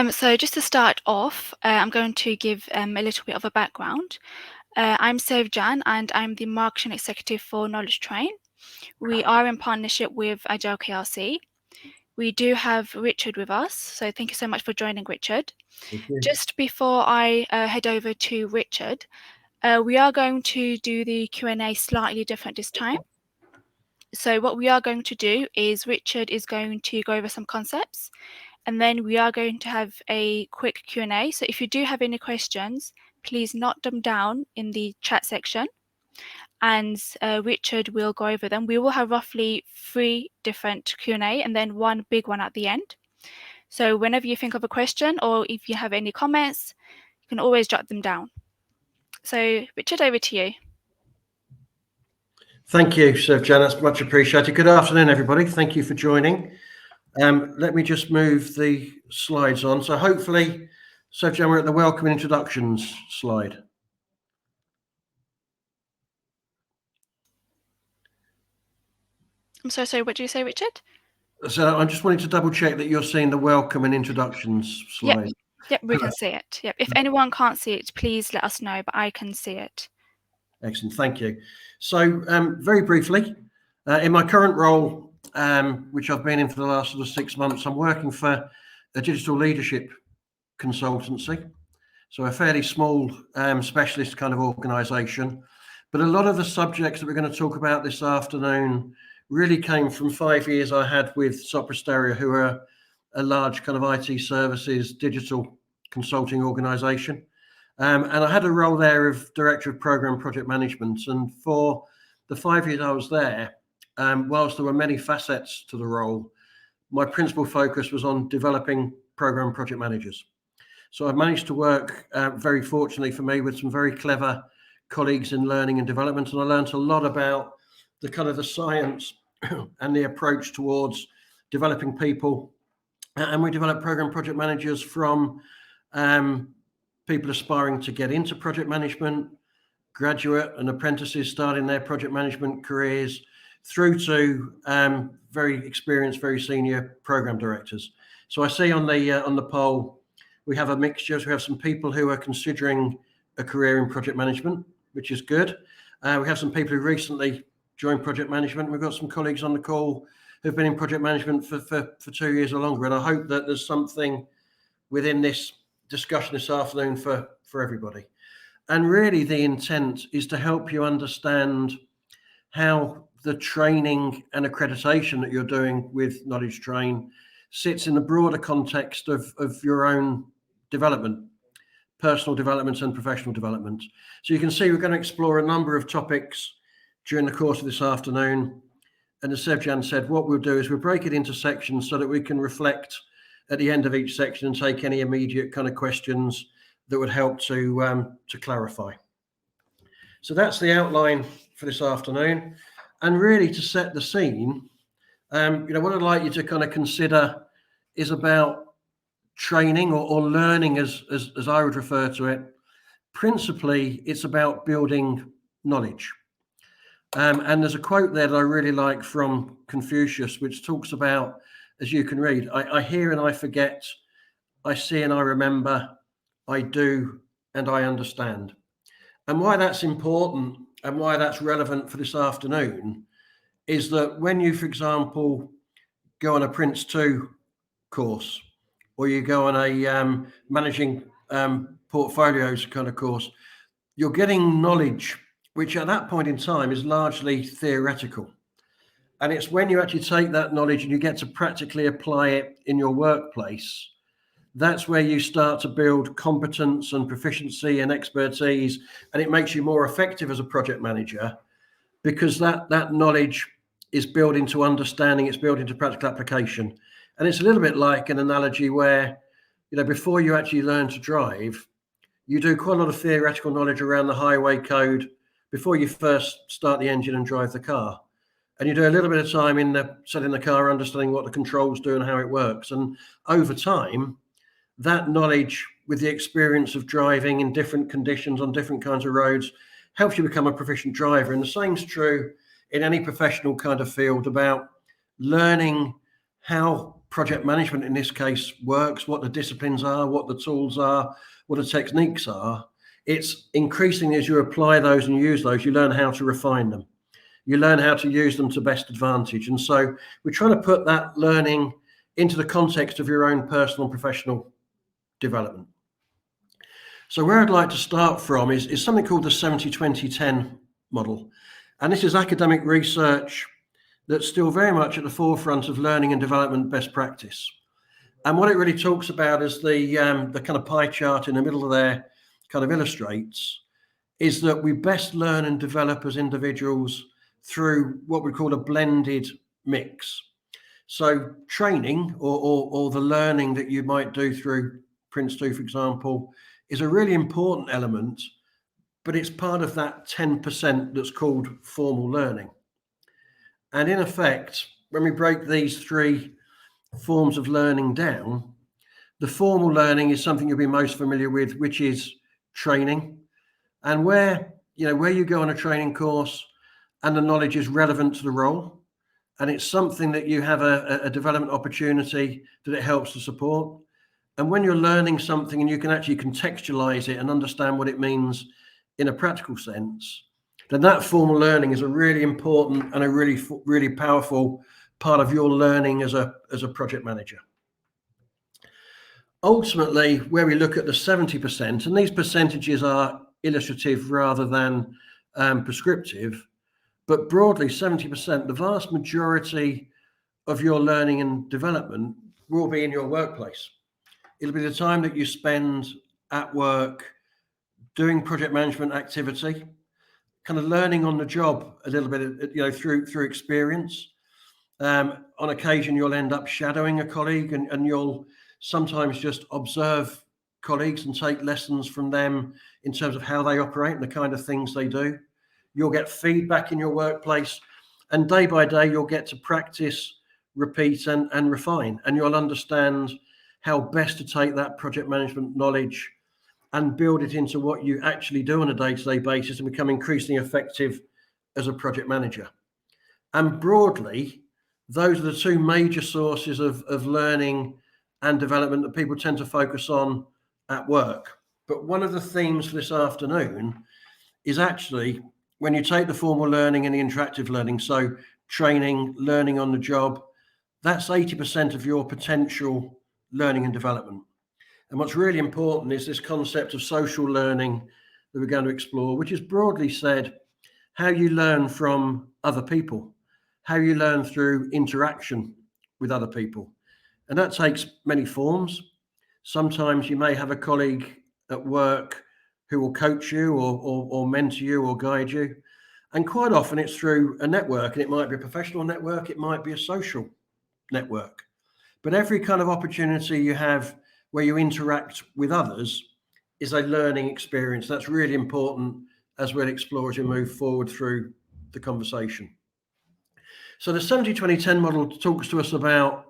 So just to start off, I'm going to give a little bit of a background. I'm Sevjan and I'm the Marketing Executive for Knowledge Train. We are in partnership with Agile KRC. We do have Richard with us, so thank you so much for joining, Richard. Thank you. Just before I head over to Richard, we are going to do the Q&A slightly different this time. So what we are going to do is Richard is going to go over some concepts, and then we are going to have a quick Q&A. So if you do have any questions, please note them down in the chat section, and Richard will go over them. We will have roughly 3 different Q&A and then one big one at the end. So whenever you think of a question or if you have any comments, you can always jot them down. So Richard, over to you. Thank you, Sevjan. That's much appreciated. Good afternoon, everybody. Thank you for joining. Let me just move the slides on. So hopefully, Sevjan, we're at the welcome and introductions slide. I'm so sorry, what did you say, Richard? So I'm just wanting to double check that you're seeing the welcome and introductions slide. Yep, we can see it. Yep. If anyone can't see it, please let us know, but I can see it. Excellent, thank you. So very briefly, in my current role, which I've been in for the last sort of 6 months, I'm working for a digital leadership consultancy. So a fairly small specialist kind of organisation. But a lot of the subjects that we're going to talk about this afternoon really came from 5 years I had with Sopra Steria, who are a large kind of IT services digital consulting organisation. And I had a role there of Director of Programme Project Management. And for the 5 years I was there, whilst there were many facets to the role, my principal focus was on developing programme project managers. So I've managed to work, very fortunately for me, with some very clever colleagues in learning and development. And I learned a lot about the kind of the science and the approach towards developing people. And we developed programme project managers from people aspiring to get into project management, graduate and apprentices starting their project management careers, through to very experienced, very senior program directors. So I see on the poll, we have a mixture. So we have some people who are considering a career in project management, which is good. We have some people who recently joined project management. We've got some colleagues on the call who've been in project management for 2 years or longer. And I hope that there's something within this discussion this afternoon for everybody. And really the intent is to help you understand how the training and accreditation that you're doing with Knowledge Train sits in the broader context of your own development, personal development and professional development. So you can see we're going to explore a number of topics during the course of this afternoon. And as Sevjan said, what we'll do is we'll break it into sections so that we can reflect at the end of each section and take any immediate kind of questions that would help to clarify. So that's the outline for this afternoon. And really to set the scene, what I'd like you to kind of consider is about training or learning, as I would refer to it. Principally, it's about building knowledge. And there's a quote there that I really like from Confucius, which talks about, as you can read, I hear and I forget, I see and I remember, I do and I understand. And why that's important and why that's relevant for this afternoon is that when you, for example, go on a Prince 2 course, or you go on a managing portfolios kind of course, you're getting knowledge, which at that point in time is largely theoretical. And it's when you actually take that knowledge and you get to practically apply it in your workplace, that's where you start to build competence and proficiency and expertise, and it makes you more effective as a project manager, because that knowledge is built into understanding, it's built into practical application. And it's a little bit like an analogy where, before you actually learn to drive, you do quite a lot of theoretical knowledge around the highway code before you first start the engine and drive the car. And you do a little bit of time in setting the car, understanding what the controls do and how it works. And over time, that knowledge with the experience of driving in different conditions on different kinds of roads helps you become a proficient driver. And the same's true in any professional kind of field about learning how project management in this case works, what the disciplines are, what the tools are, what the techniques are. It's increasingly as you apply those and use those, you learn how to refine them. You learn how to use them to best advantage. And so we're trying to put that learning into the context of your own personal and professional development. So where I'd like to start from is something called the 70-20-10 model. And this is academic research that's still very much at the forefront of learning and development best practice. And what it really talks about is the kind of pie chart in the middle of there kind of illustrates, is that we best learn and develop as individuals through what we call a blended mix. So training or the learning that you might do through Prince2, for example, is a really important element, but it's part of that 10% that's called formal learning. And in effect, when we break these three forms of learning down, the formal learning is something you'll be most familiar with, which is training. And where you go on a training course and the knowledge is relevant to the role, and it's something that you have a development opportunity that it helps to support. And when you're learning something and you can actually contextualize it and understand what it means in a practical sense, then that formal learning is a really important and a really powerful part of your learning as a project manager. Ultimately, where we look at the 70%, and these percentages are illustrative rather than prescriptive, but broadly 70%, the vast majority of your learning and development will be in your workplace. It'll be the time that you spend at work doing project management activity, kind of learning on the job a little bit, through experience. On occasion, you'll end up shadowing a colleague and you'll sometimes just observe colleagues and take lessons from them in terms of how they operate and the kind of things they do. You'll get feedback in your workplace, and day by day, you'll get to practice, repeat, and refine, and you'll understand how best to take that project management knowledge and build it into what you actually do on a day-to-day basis and become increasingly effective as a project manager. And broadly, those are the two major sources of learning and development that people tend to focus on at work. But one of the themes for this afternoon is actually when you take the formal learning and the interactive learning, so training, learning on the job, that's 80% of your potential learning and development. And what's really important is this concept of social learning that we're going to explore, which is broadly said, how you learn from other people, how you learn through interaction with other people. And that takes many forms. Sometimes you may have a colleague at work who will coach you or mentor you or guide you. And quite often it's through a network, and it might be a professional network, it might be a social network. But every kind of opportunity you have where you interact with others is a learning experience. That's really important as we'll explore as we move forward through the conversation. So the 70-20-10 model talks to us about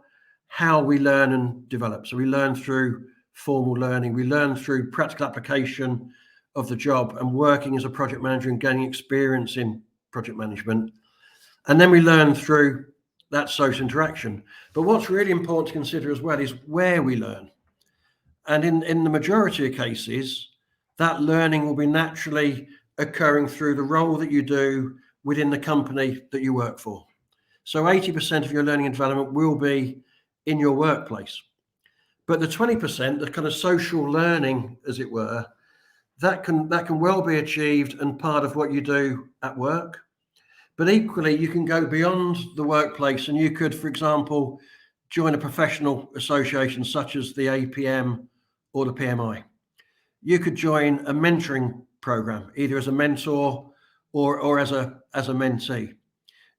how we learn and develop. So we learn through formal learning, we learn through practical application of the job and working as a project manager and gaining experience in project management. And then we learn through that social interaction. But what's really important to consider as well is where we learn. And in the majority of cases, that learning will be naturally occurring through the role that you do within the company that you work for. So 80% of your learning and development will be in your workplace. But the 20%, the kind of social learning, as it were, that can well be achieved and part of what you do at work. But equally, you can go beyond the workplace and you could, for example, join a professional association such as the APM or the PMI. You could join a mentoring program, either as a mentor or as a mentee.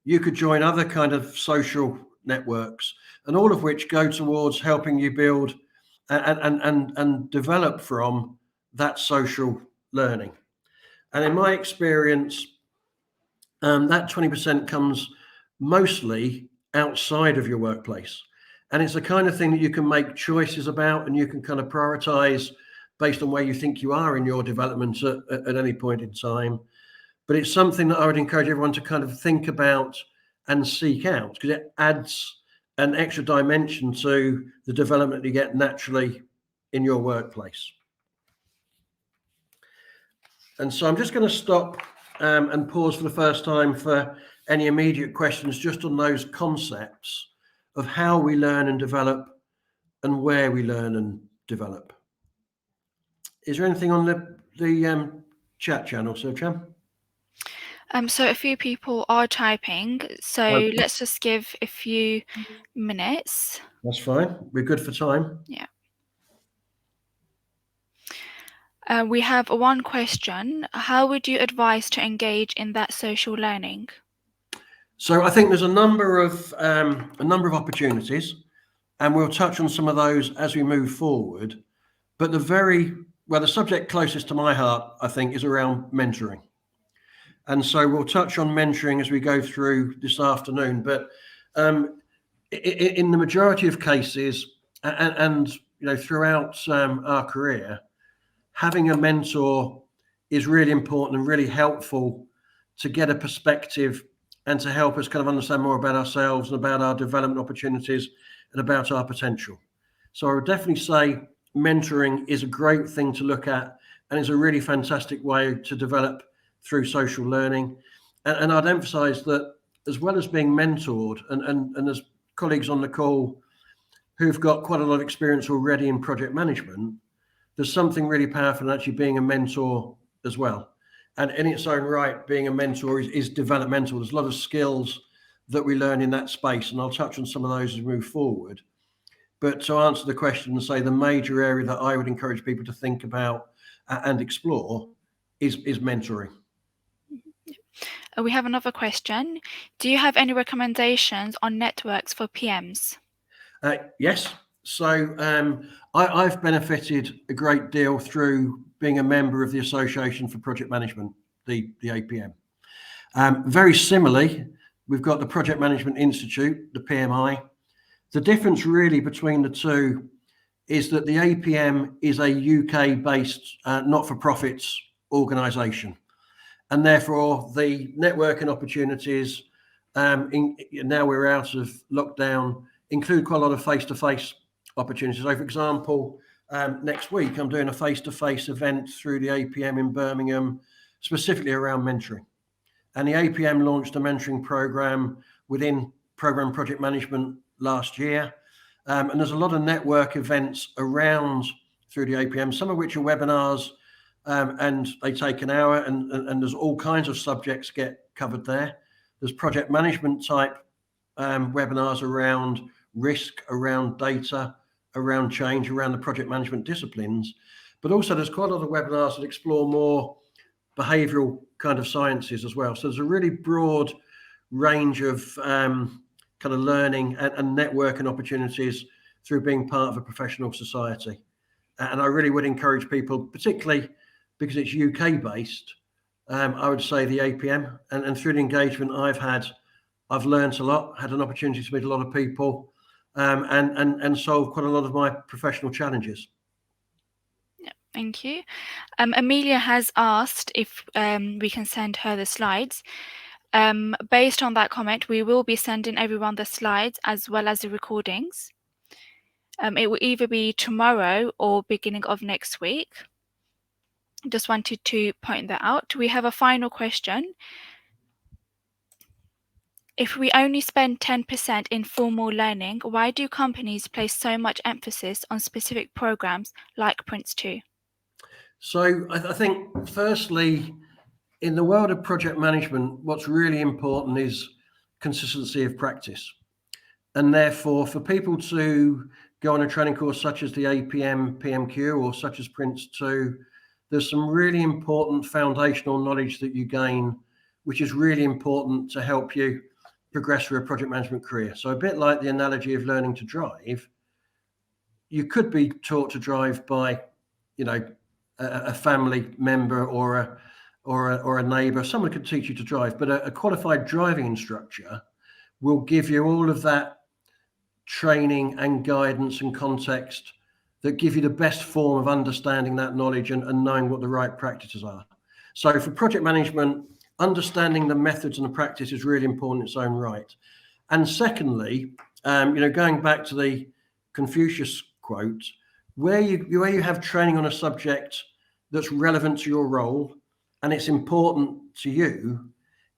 You could join other kind of social networks, and all of which go towards helping you build and develop from that social learning. And in my experience, that 20% comes mostly outside of your workplace. And it's the kind of thing that you can make choices about and you can kind of prioritize based on where you think you are in your development at any point in time. But it's something that I would encourage everyone to kind of think about and seek out, because it adds an extra dimension to the development you get naturally in your workplace. And so I'm just going to stop and pause for the first time for any immediate questions just on those concepts of how we learn and develop and where we learn and develop. Is there anything on the chat channel, Sir Cham? So a few people are typing, so Okay. let's just give a few minutes. That's fine. We're good for time. Yeah. We have one question. How would you advise to engage in that social learning? So I think there's a number of opportunities, and we'll touch on some of those as we move forward. But the subject closest to my heart, I think, is around mentoring. And so we'll touch on mentoring as we go through this afternoon. But in the majority of cases, and throughout our career, having a mentor is really important and really helpful to get a perspective and to help us kind of understand more about ourselves and about our development opportunities and about our potential. So I would definitely say mentoring is a great thing to look at and is a really fantastic way to develop through social learning. And I'd emphasize that as well as being mentored, and there's colleagues on the call who've got quite a lot of experience already in project management, there's something really powerful in actually being a mentor as well. And in its own right, being a mentor is developmental. There's a lot of skills that we learn in that space, and I'll touch on some of those as we move forward. But to answer the question and say the major area that I would encourage people to think about and explore is mentoring. We have another question. Do you have any recommendations on networks for PMs? Yes. So I've benefited a great deal through being a member of the Association for Project Management, the APM. Very similarly, we've got the Project Management Institute, the PMI. The difference really between the two is that the APM is a UK-based not-for-profits organisation. And therefore, the networking opportunities, now we're out of lockdown, include quite a lot of face-to-face opportunities. So, for example, next week, I'm doing a face-to-face event through the APM in Birmingham, specifically around mentoring. And the APM launched a mentoring program within program project management last year. And there's a lot of network events around through the APM, some of which are webinars, and they take an hour, and there's all kinds of subjects get covered there. There's project management type webinars around risk, around data, around change, around the project management disciplines. But also there's quite a lot of webinars that explore more behavioural kind of sciences as well. So there's a really broad range of kind of learning and networking opportunities through being part of a professional society. And I really would encourage people, particularly because it's UK based, I would say the APM, and through the engagement I've had, I've learned a lot, had an opportunity to meet a lot of people, and solve quite a lot of my professional challenges. Yeah, thank you. Amelia has asked if we can send her the slides. Based on that comment, we will be sending everyone the slides as well as the recordings. It will either be tomorrow or beginning of next week. Just wanted to point that out. We have a final question. If we only spend 10% in formal learning, why do companies place so much emphasis on specific programs like Prince2? So I think, firstly, in the world of project management, what's really important is consistency of practice. And therefore, for people to go on a training course such as the APM PMQ or such as Prince2, there's some really important foundational knowledge that you gain, which is really important to help you progress through a project management career. So a bit like the analogy of learning to drive, you could be taught to drive by, a family member or a neighbour. Someone could teach you to drive, but a qualified driving instructor will give you all of that training and guidance and context that give you the best form of understanding that knowledge and knowing what the right practices are. So for project management, understanding the methods and the practice is really important in its own right. And secondly, Going back to the Confucius quote, where you have training on a subject that's relevant to your role and it's important to you,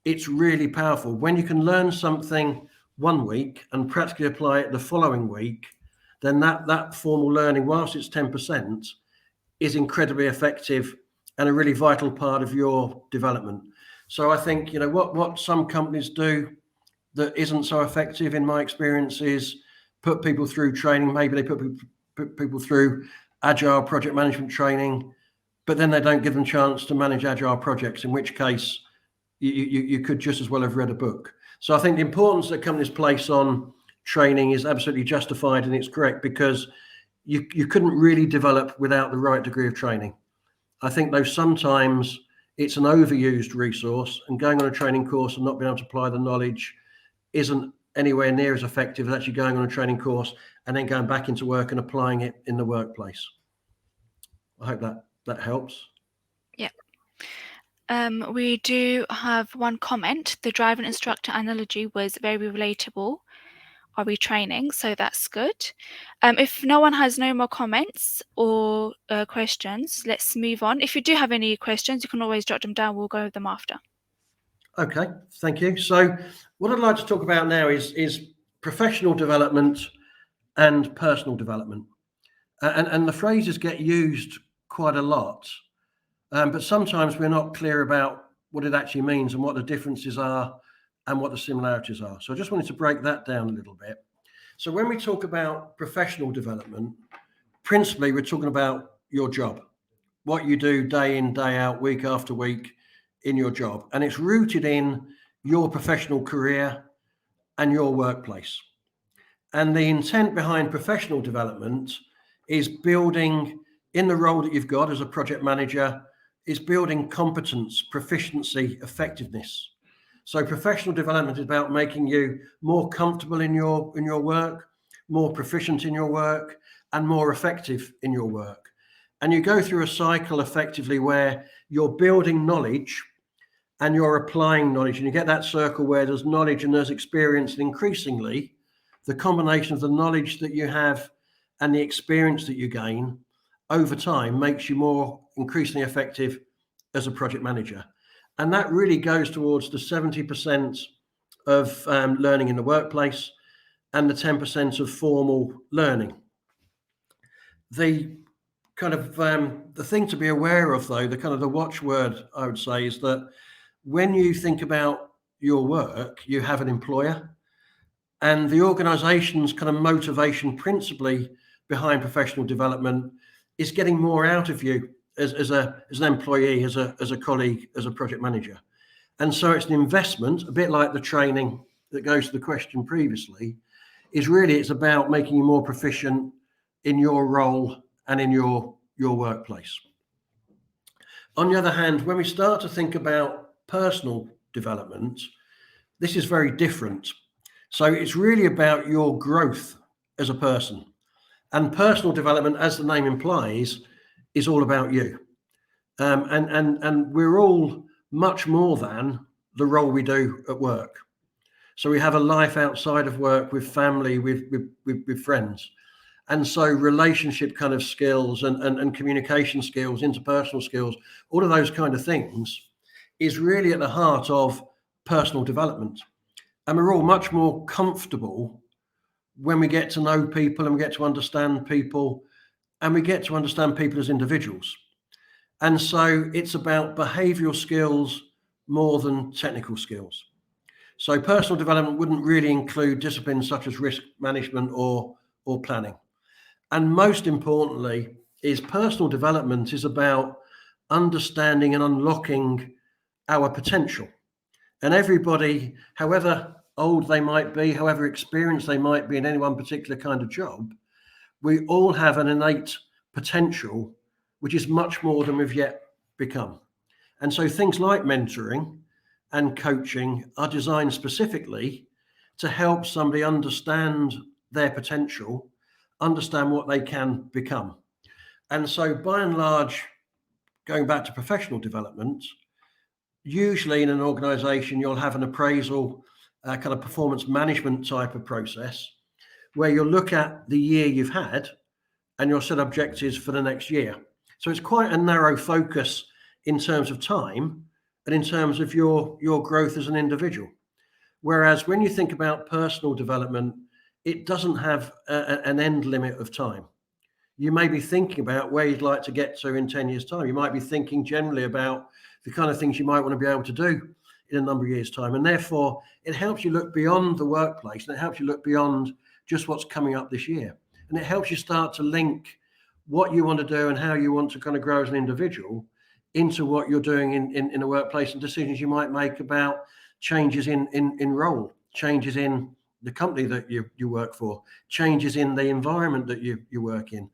it's really powerful. When you can learn something one week and practically apply it the following week, then that formal learning, whilst it's 10%, is incredibly effective and a really vital part of your development. So I think, what some companies do that isn't so effective in my experience is put people through training. Maybe they put people through Agile project management training, but then they don't give them a chance to manage Agile projects, in which case you could just as well have read a book. So I think the importance that companies place on training is absolutely justified, and it's correct, because you couldn't really develop without the right degree of training. I think, though, sometimes it's an overused resource, and going on a training course and not being able to apply the knowledge isn't anywhere near as effective as actually going on a training course and then going back into work and applying it in the workplace. I hope that helps. Yeah. We do have one comment. The driver instructor analogy was very relatable. Are we training? So that's good. If no one has no more comments or questions, let's move on. If you do have any questions, you can always jot them down. We'll go over them after. Okay, thank you. So what I'd like to talk about now is professional development and personal development. And the phrases get used quite a lot, but sometimes we're not clear about what it actually means and what the differences are and what the similarities are. So I just wanted to break that down a little bit. So when we talk about professional development, principally we're talking about your job, what you do day in, day out, week after week in your job. And it's rooted in your professional career and your workplace. And the intent behind professional development is building, in the role that you've got as a project manager, is building competence, proficiency, effectiveness. So professional development is about making you more comfortable in your work, more proficient in your work, and more effective in your work. And you go through a cycle effectively where you're building knowledge and you're applying knowledge, and you get that circle where there's knowledge and there's experience, and increasingly the combination of the knowledge that you have and the experience that you gain over time makes you more increasingly effective as a project manager. And that really goes towards the 70% of learning in the workplace and the 10% of formal learning. The kind of the thing to be aware of, though, the watchword, I would say, is that when you think about your work, you have an employer, and the organization's kind of motivation principally behind professional development is getting more out of you as an employee, as a colleague, as a project manager. And so it's an investment, a bit like the training that goes to the question previously, it's about making you more proficient in your role and in your workplace. On the other hand, when we start to think about personal development, this is very different. So it's really about your growth as a person. And personal development, as the name implies, is all about you. And we're all much more than the role we do at work. So we have a life outside of work, with family, with friends. And so relationship kind of skills and communication skills, interpersonal skills, all of those kind of things is really at the heart of personal development. And we're all much more comfortable when we get to know people and we get to understand people, and we get to understand people as individuals. And so it's about behavioural skills more than technical skills. So personal development wouldn't really include disciplines such as risk management or planning. And most importantly, is personal development is about understanding and unlocking our potential. And everybody, however old they might be, however experienced they might be in any one particular kind of job, we all have an innate potential, which is much more than we've yet become. And so things like mentoring and coaching are designed specifically to help somebody understand their potential, understand what they can become. And so by and large, going back to professional development, usually in an organization, you'll have an appraisal, kind of performance management type of process. where you'll look at the year you've had and you'll set objectives for the next year. So it's quite a narrow focus in terms of time and in terms of your growth as an individual. Whereas when you think about personal development, it doesn't have an end limit of time. You may be thinking about where you'd like to get to in 10 years' time. You might be thinking generally about the kind of things you might want to be able to do in a number of years' time. And therefore, it helps you look beyond the workplace, and it helps you look beyond just what's coming up this year. And it helps you start to link what you want to do and how you want to kind of grow as an individual into what you're doing in a workplace, and decisions you might make about changes in role, changes in the company that you work for, changes in the environment that you work in.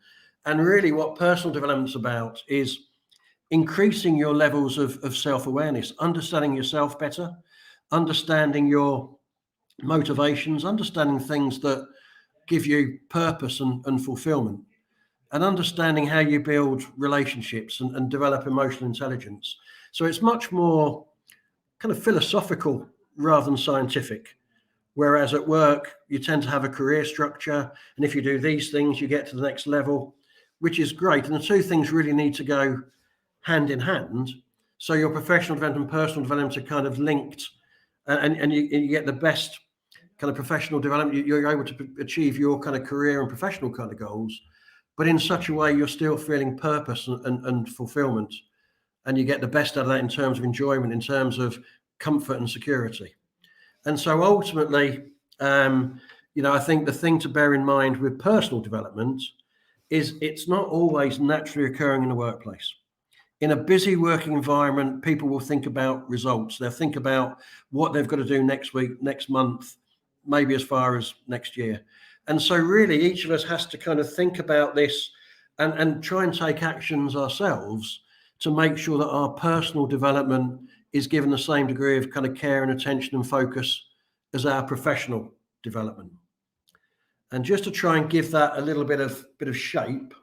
And really what personal development's about is increasing your levels of self-awareness, understanding yourself better, understanding your motivations, understanding things that give you purpose and fulfillment, and understanding how you build relationships and develop emotional intelligence. So it's much more kind of philosophical rather than scientific. Whereas at work, you tend to have a career structure. And if you do these things, you get to the next level, which is great. And the two things really need to go hand in hand. So your professional development and personal development are kind of linked, and you get the best kind of professional development. You're able to achieve your kind of career and professional kind of goals, but in such a way you're still feeling purpose and fulfillment. And you get the best out of that in terms of enjoyment, in terms of comfort and security. And so ultimately, I think the thing to bear in mind with personal development is it's not always naturally occurring in the workplace. In a busy working environment, people will think about results. They'll think about what they've got to do next week, next month, maybe as far as next year. And so really each of us has to kind of think about this and try and take actions ourselves to make sure that our personal development is given the same degree of kind of care and attention and focus as our professional development. And just to try and give that a little bit of shape,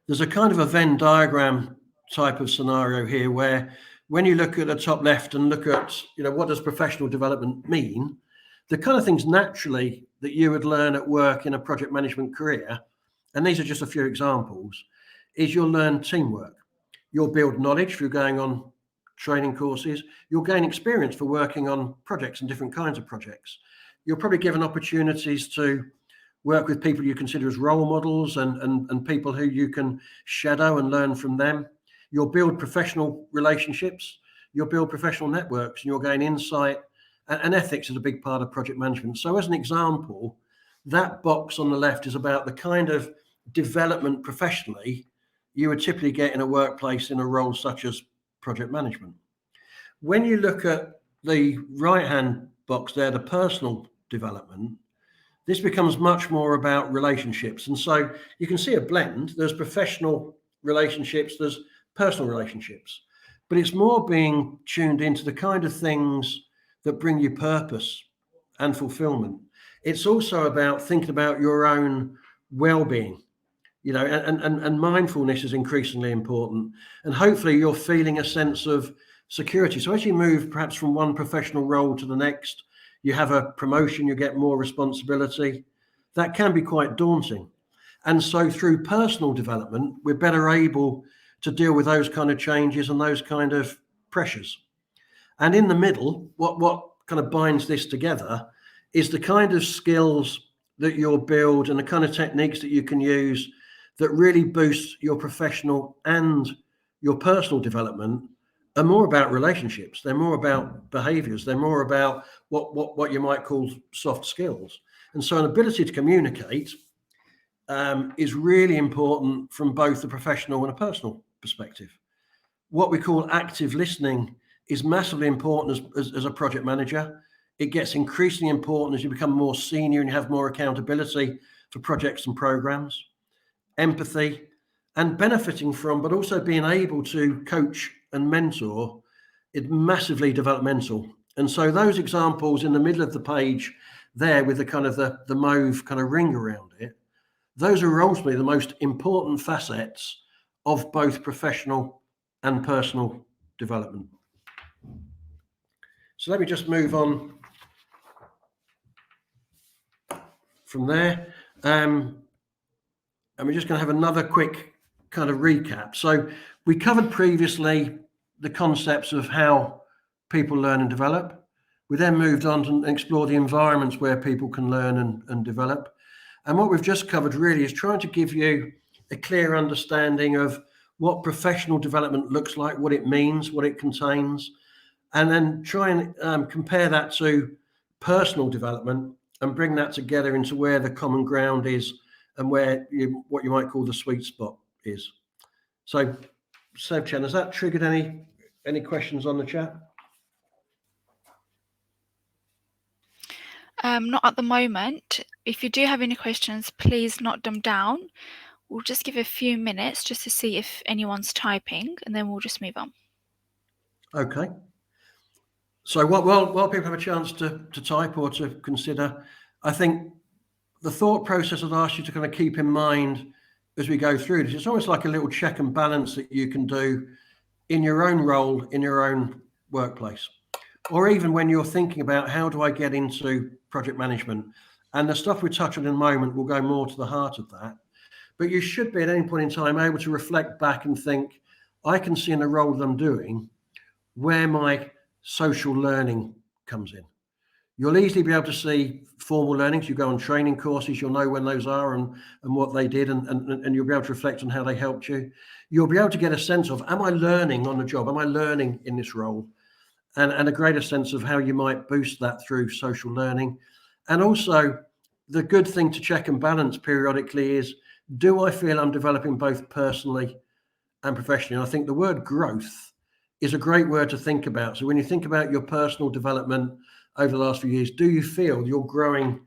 there's a kind of a Venn diagram type of scenario here where when you look at the top left and look at, what does professional development mean, the kind of things naturally that you would learn at work in a project management career, and these are just a few examples, is you'll learn teamwork. You'll build knowledge through going on training courses. You'll gain experience for working on projects and different kinds of projects. You're probably given opportunities to work with people you consider as role models and people who you can shadow and learn from them. You'll build professional relationships. You'll build professional networks, and you'll gain insight. And ethics is a big part of project management. So as an example, that box on the left is about the kind of development professionally you would typically get in a workplace in a role such as project management. When you look at the right-hand box there, the personal development, this becomes much more about relationships. And so you can see a blend. There's professional relationships, there's personal relationships, but it's more being tuned into the kind of things that bring you purpose and fulfillment. It's also about thinking about your own well-being, and mindfulness is increasingly important. And hopefully you're feeling a sense of security. So as you move perhaps from one professional role to the next, you have a promotion, you get more responsibility. That can be quite daunting. And so through personal development, we're better able to deal with those kind of changes and those kind of pressures. And in the middle, what kind of binds this together is the kind of skills that you'll build and the kind of techniques that you can use that really boost your professional and your personal development are more about relationships. They're more about behaviors. They're more about what you might call soft skills. And so an ability to communicate is really important from both the professional and a personal perspective. What we call active listening is massively important as a project manager. It gets increasingly important as you become more senior and you have more accountability for projects and programs. Empathy and benefiting from, but also being able to coach and mentor is massively developmental. And so those examples in the middle of the page there with the kind of the mauve kind of ring around it, those are ultimately the most important facets of both professional and personal development. So let me just move on from there. And we're just going to have another quick kind of recap. So we covered previously the concepts of how people learn and develop. We then moved on to explore the environments where people can learn and develop. And what we've just covered really is trying to give you a clear understanding of what professional development looks like, what it means, what it contains, and then try and compare that to personal development and bring that together into where the common ground is and where what you might call the sweet spot is. So, Sevchan, has that triggered any questions on the chat? Not at the moment. If you do have any questions, please note them down. We'll just give a few minutes just to see if anyone's typing, and then we'll just move on. Okay. So while people have a chance to type or to consider, I think the thought process I'd ask you to kind of keep in mind as we go through this, it's almost like a little check and balance that you can do in your own role, in your own workplace, or even when you're thinking about how do I get into project management. And the stuff we touch on in a moment will go more to the heart of that. But you should be at any point in time able to reflect back and think, I can see in the role that I'm doing where my social learning comes in. You'll easily be able to see formal learnings. You go on training courses, you'll know when those are and what they did, and you'll be able to reflect on how they helped you. You'll be able to get a sense of, am I learning on the job? Am I learning in this role? And a greater sense of how you might boost that through social learning. And also, the good thing to check and balance periodically is, do I feel I'm developing both personally and professionally? And I think the word growth is a great word to think about. So when you think about your personal development over the last few years, do you feel you're growing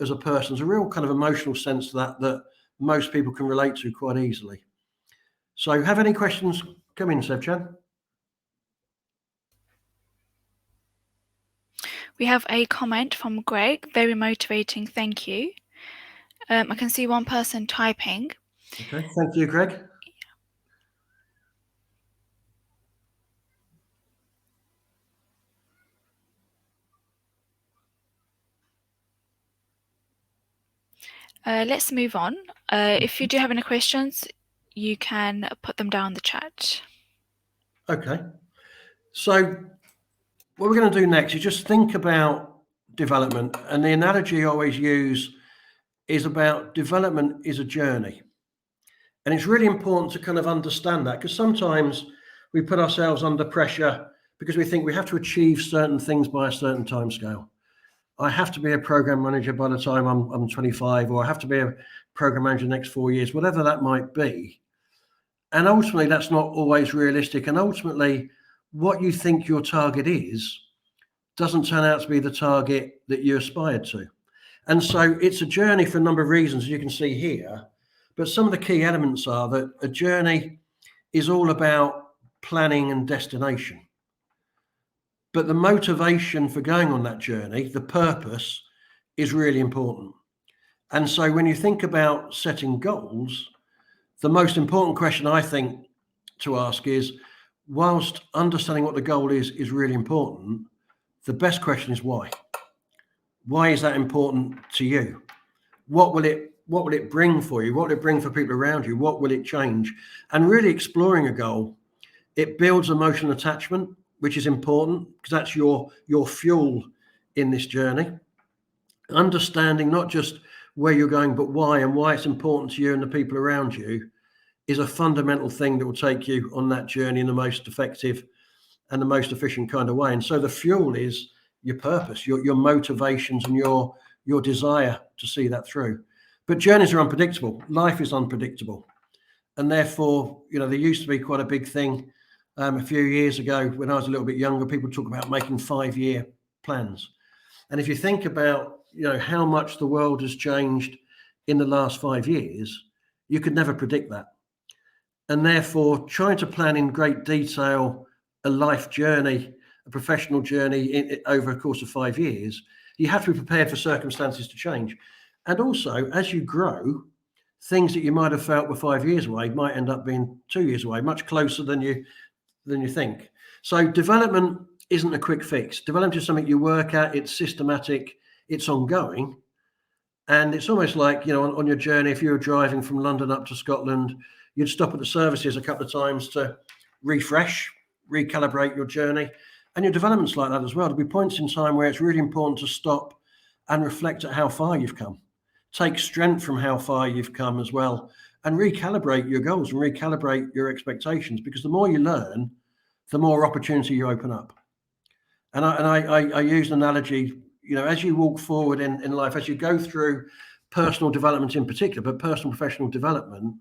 as a person? There's a real kind of emotional sense to that most people can relate to quite easily. So have any questions come in, Sevchan? We have a comment from Greg, very motivating, thank you. I can see one person typing. Okay, thank you, Greg. Let's move on. If you do have any questions, you can put them down in the chat. Okay. So what we're going to do next is just think about development. And the analogy I always use is about development is a journey. And it's really important to kind of understand that, because sometimes we put ourselves under pressure because we think we have to achieve certain things by a certain time scale. I have to be a program manager by the time I'm 25, or I have to be a program manager the next 4 years, whatever that might be. And ultimately, that's not always realistic. And ultimately, what you think your target is doesn't turn out to be the target that you aspired to. And so it's a journey for a number of reasons, as you can see here. But some of the key elements are that a journey is all about planning and destination. But the motivation for going on that journey, the purpose, is really important. And so when you think about setting goals, the most important question I think to ask is, whilst understanding what the goal is really important, the best question is why? Why is that important to you? What will it bring for you? What will it bring for people around you? What will it change? And really exploring a goal, it builds emotional attachment, which is important because that's your fuel in this journey. Understanding not just where you're going, but why, and why it's important to you and the people around you, is a fundamental thing that will take you on that journey in the most effective and the most efficient kind of way. And so the fuel is your purpose, your motivations, and your desire to see that through. But journeys are unpredictable. Life is unpredictable. And therefore, there used to be quite a big thing a few years ago when I was a little bit younger. People talk about making 5-year plans. And if you think about, how much the world has changed in the last 5 years, you could never predict that. And therefore, trying to plan in great detail a life journey, a professional journey over a course of 5 years, you have to be prepared for circumstances to change. And also, as you grow, things that you might have felt were 5 years away might end up being 2 years away, much closer than you think. So development isn't a quick fix. Development is something you work at, it's systematic, it's ongoing. And it's almost like, on your journey, if you were driving from London up to Scotland, you'd stop at the services a couple of times to refresh, recalibrate your journey. And your development's like that as well. There'll be points in time where it's really important to stop and reflect at how far you've come. Take strength from how far you've come as well, and recalibrate your goals and recalibrate your expectations, because the more you learn, the more opportunity you open up. And I use an analogy, as you walk forward in life, as you go through personal development in particular, but personal professional development,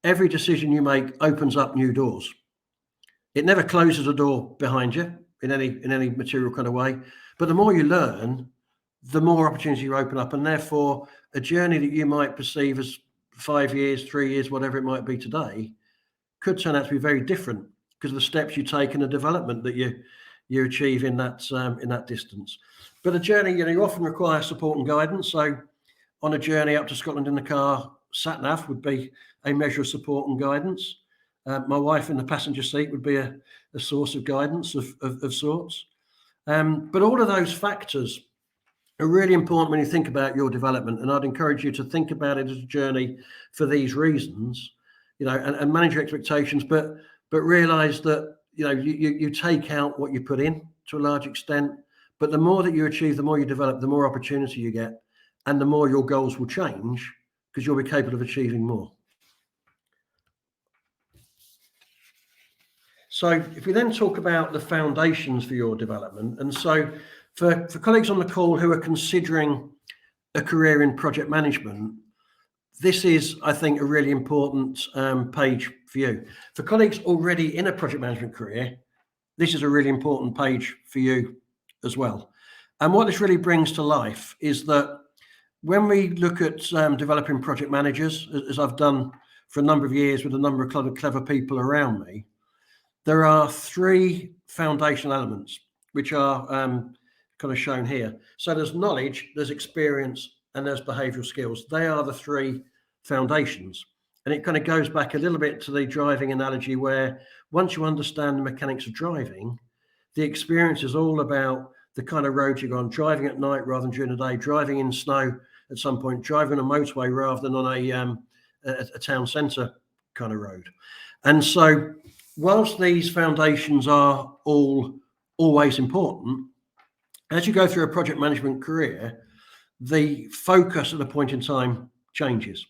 every decision you make opens up new doors. It never closes a door behind you in any material kind of way. But the more you learn, the more opportunity you open up. And therefore, a journey that you might perceive as 5 years, 3 years, whatever it might be today, could turn out to be very different because of the steps you take and the development that you achieve in that distance. But a journey, you often require support and guidance. So on a journey up to Scotland in the car, sat-nav would be a measure of support and guidance. My wife in the passenger seat would be a source of guidance of sorts. But all of those factors are really important when you think about your development. And I'd encourage you to think about it as a journey for these reasons, and manage your expectations, but realize that, you take out what you put in to a large extent. But the more that you achieve, the more you develop, the more opportunity you get, and the more your goals will change, because you'll be capable of achieving more. So if we then talk about the foundations for your development, and so for colleagues on the call who are considering a career in project management, this is, I think, a really important page for you. For colleagues already in a project management career, this is a really important page for you as well. And what this really brings to life is that when we look at developing project managers, as I've done for a number of years with a number of clever people around me, there are 3 foundational elements which are kind of shown here. So there's knowledge, there's experience, and there's behavioural skills. They are the 3 foundations. And it kind of goes back a little bit to the driving analogy, where once you understand the mechanics of driving, the experience is all about the kind of road you go on, driving at night rather than during the day, driving in snow at some point, driving on a motorway rather than on a town centre kind of road. And so whilst these foundations are always important, as you go through a project management career, the focus at a point in time changes.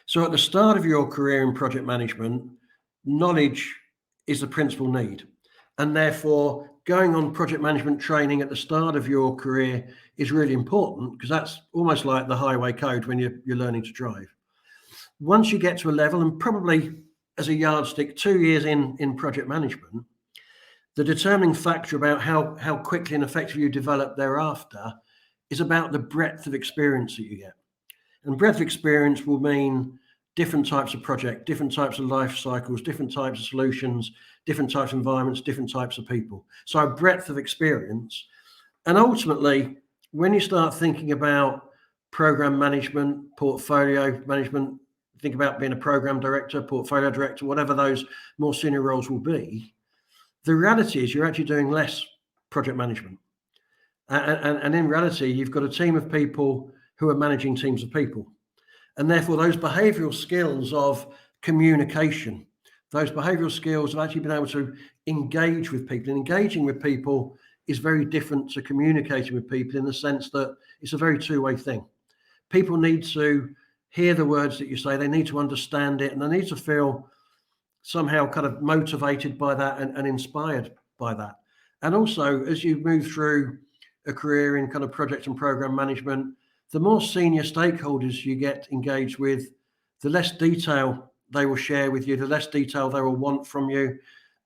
So at the start of your career in project management, knowledge is the principal need. And therefore, going on project management training at the start of your career is really important, because that's almost like the highway code when you're learning to drive. Once you get to a level, and probably as a yardstick, 2 years in project management, the determining factor about how quickly and effectively you develop thereafter is about the breadth of experience that you get. And breadth of experience will mean different types of project, different types of life cycles, different types of solutions, different types of environments, different types of people. So a breadth of experience. And ultimately, when you start thinking about program management, portfolio management, think about being a program director, portfolio director, whatever those more senior roles will be, the reality is you're actually doing less project management. And in reality, you've got a team of people who are managing teams of people. And therefore, those behavioural skills of communication, those behavioural skills of actually being able to engage with people. And engaging with people is very different to communicating with people, in the sense that it's a very two-way thing. People need to hear the words that you say, they need to understand it, and they need to feel somehow kind of motivated by that and inspired by that. And also, as you move through a career in kind of project and program management, the more senior stakeholders you get engaged with, the less detail they will share with you, the less detail they will want from you.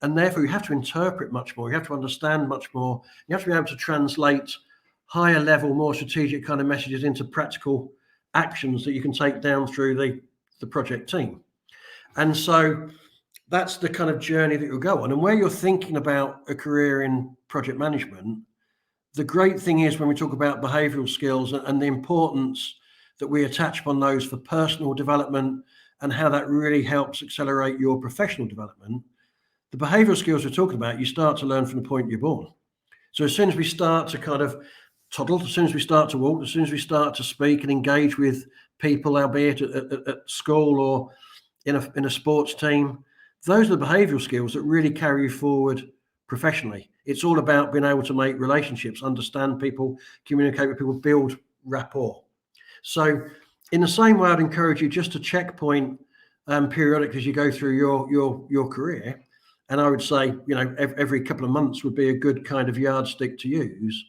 And therefore, you have to interpret much more. You have to understand much more. You have to be able to translate higher level, more strategic kind of messages into practical actions that you can take down through the project team. And so that's the kind of journey that you'll go on. And where you're thinking about a career in project management, the great thing is when we talk about behavioural skills and the importance that we attach upon those for personal development and how that really helps accelerate your professional development, the behavioural skills we're talking about, you start to learn from the point you're born. So as soon as we start to kind of toddle, as soon as we start to walk, as soon as we start to speak and engage with people, albeit at school or in a sports team. Those are the behavioural skills that really carry you forward professionally. It's all about being able to make relationships, understand people, communicate with people, build rapport. So in the same way, I'd encourage you just to checkpoint periodically as you go through your career. And I would say, every couple of months would be a good kind of yardstick to use.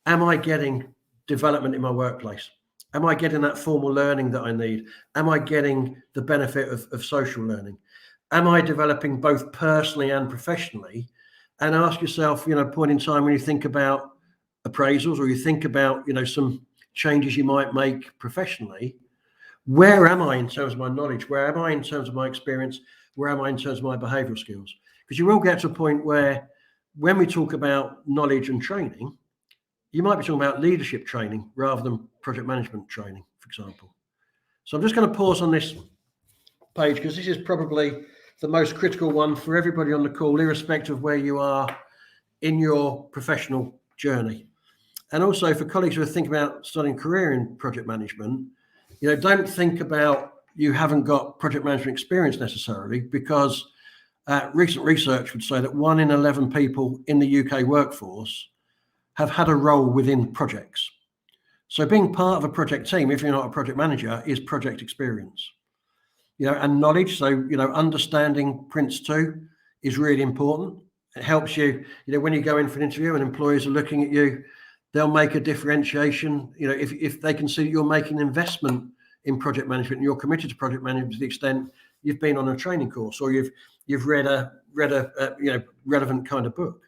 Am I getting development in my workplace? Am I getting that formal learning that I need? Am I getting the benefit of social learning? Am I developing both personally and professionally? And ask yourself, point in time when you think about appraisals or you think about, some changes you might make professionally, where am I in terms of my knowledge? Where am I in terms of my experience? Where am I in terms of my behavioural skills? Because you will get to a point where when we talk about knowledge and training, you might be talking about leadership training rather than project management training, for example. So I'm just going to pause on this page because this is probably the most critical one for everybody on the call, irrespective of where you are in your professional journey. And also for colleagues who are thinking about starting a career in project management, don't think about you haven't got project management experience necessarily, because recent research would say that 1 in 11 people in the UK workforce have had a role within projects. So being part of a project team, if you're not a project manager, is project experience. And knowledge. So, understanding Prince 2 is really important. It helps you, when you go in for an interview and employers are looking at you, they'll make a differentiation. If they can see that you're making an investment in project management and you're committed to project management to the extent you've been on a training course or you've read a relevant kind of book.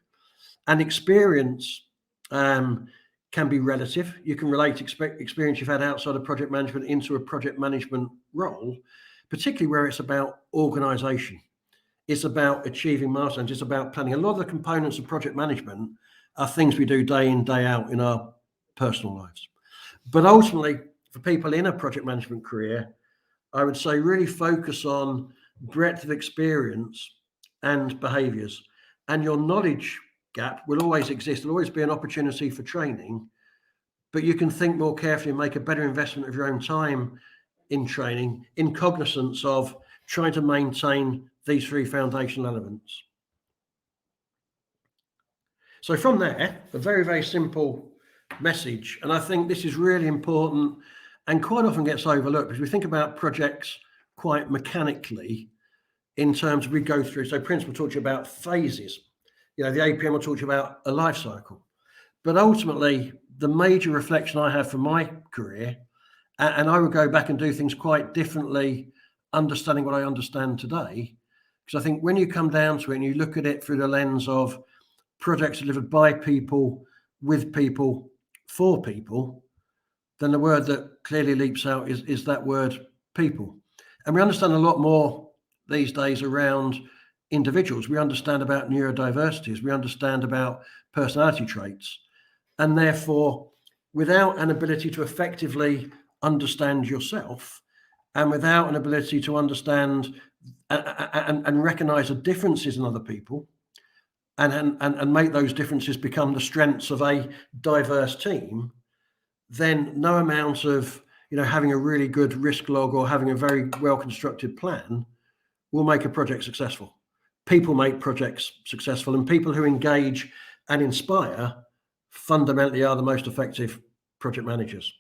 And experience can be relative. You can relate experience you've had outside of project management into a project management role, particularly where it's about organisation. It's about achieving milestones. It's about planning. A lot of the components of project management are things we do day in, day out in our personal lives. But ultimately, for people in a project management career, I would say really focus on breadth of experience and behaviours. And your knowledge gap will always exist. There'll always be an opportunity for training, but you can think more carefully and make a better investment of your own time in training, in cognizance of trying to maintain these 3 foundational elements. So from there, a very, very simple message, and I think this is really important and quite often gets overlooked because we think about projects quite mechanically in terms of we go through. So Prince will talk to you about phases. The APM will talk to you about a life cycle. But ultimately, the major reflection I have from my career, and I would go back and do things quite differently, understanding what I understand today, because I think when you come down to it and you look at it through the lens of projects delivered by people, with people, for people, then the word that clearly leaps out is that word people. And we understand a lot more these days around individuals. We understand about neurodiversities. We understand about personality traits. And therefore, without an ability to effectively understand yourself and without an ability to understand and recognize the differences in other people and make those differences become the strengths of a diverse team, then no amount of having a really good risk log or having a very well constructed plan will make a project successful. People make projects successful, and people who engage and inspire fundamentally are the most effective project managers.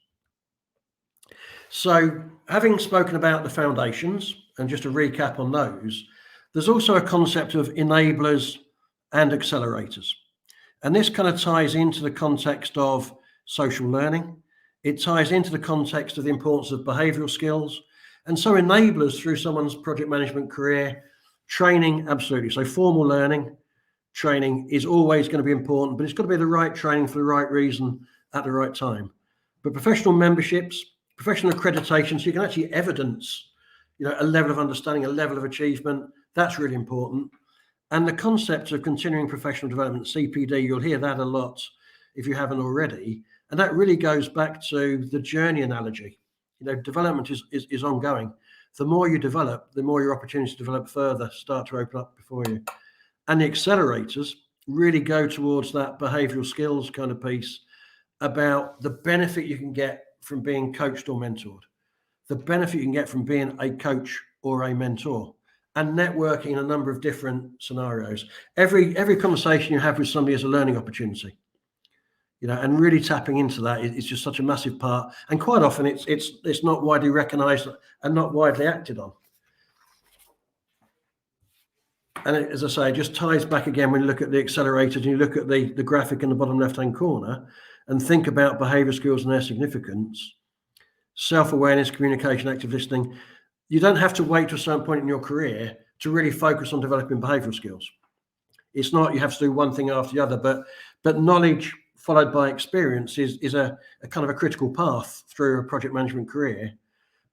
So having spoken about the foundations, and just to recap on those, there's also a concept of enablers and accelerators. And this kind of ties into the context of social learning. It ties into the context of the importance of behavioural skills. And so enablers through someone's project management career, training, absolutely. So formal learning, training is always going to be important, but it's got to be the right training for the right reason at the right time. But professional memberships, professional accreditation, so you can actually evidence, a level of understanding, a level of achievement, that's really important. And the concept of continuing professional development, CPD, you'll hear that a lot if you haven't already. And that really goes back to the journey analogy. Development is ongoing. The more you develop, the more your opportunities to develop further start to open up before you. And the accelerators really go towards that behavioural skills kind of piece about the benefit you can get from being coached or mentored, the benefit you can get from being a coach or a mentor, and networking in a number of different scenarios. Every conversation you have with somebody is a learning opportunity, and really tapping into that is just such a massive part. And quite often it's not widely recognised and not widely acted on. And as I say, it just ties back again when you look at the accelerators and you look at the graphic in the bottom left-hand corner and think about behaviour skills and their significance, self-awareness, communication, active listening. You don't have to wait to a certain point in your career to really focus on developing behavioural skills. It's not you have to do one thing after the other, but knowledge followed by experience is a kind of a critical path through a project management career.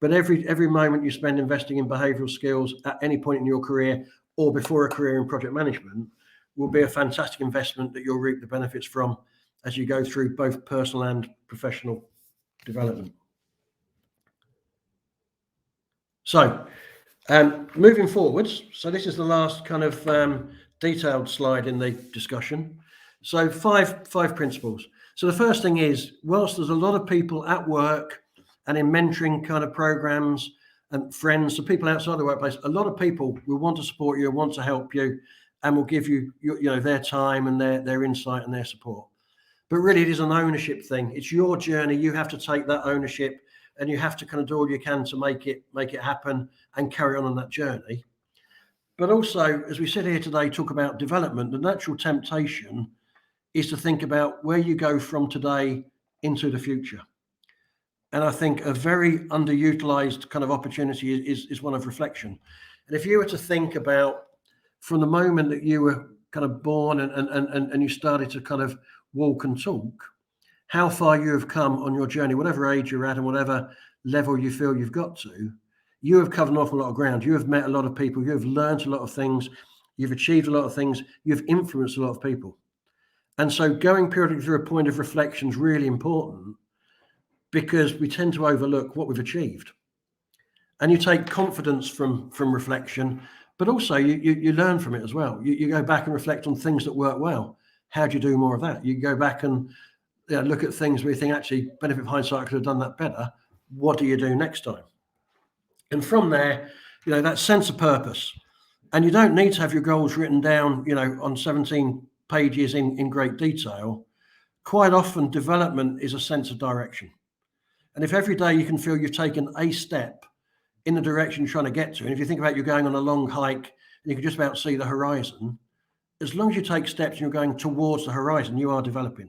But every moment you spend investing in behavioural skills at any point in your career or before a career in project management will be a fantastic investment that you'll reap the benefits from as you go through both personal and professional development. So moving forwards, so this is the last kind of detailed slide in the discussion. So five principles. So the first thing is, whilst there's a lot of people at work and in mentoring kind of programs and friends, so people outside the workplace, a lot of people will want to support you, want to help you, and will give you their time and their insight and their support. But really, it is an ownership thing. It's your journey. You have to take that ownership, and you have to kind of do all you can to make it happen and carry on that journey. But also, as we sit here today, talk about development, the natural temptation is to think about where you go from today into the future. And I think a very underutilized kind of opportunity is one of reflection. And if you were to think about from the moment that you were kind of born and you started to kind of walk and talk, how far you have come on your journey, whatever age you're at and whatever level you feel you've got to, you have covered an awful lot of ground. You have met a lot of people. You have learned a lot of things. You've achieved a lot of things. You've influenced a lot of people. And so going periodically through a point of reflection is really important, because we tend to overlook what we've achieved. And you take confidence from reflection, but also you learn from it as well. You go back and reflect on things that work well. How do you do more of that? You go back and look at things where you think, actually, benefit of hindsight, I could have done that better. What do you do next time? And from there, that sense of purpose. And you don't need to have your goals written down, on 17 pages in great detail. Quite often, development is a sense of direction. And if every day you can feel you've taken a step in the direction you're trying to get to, and if you think about you're going on a long hike and you can just about see the horizon, as long as you take steps and you're going towards the horizon, you are developing.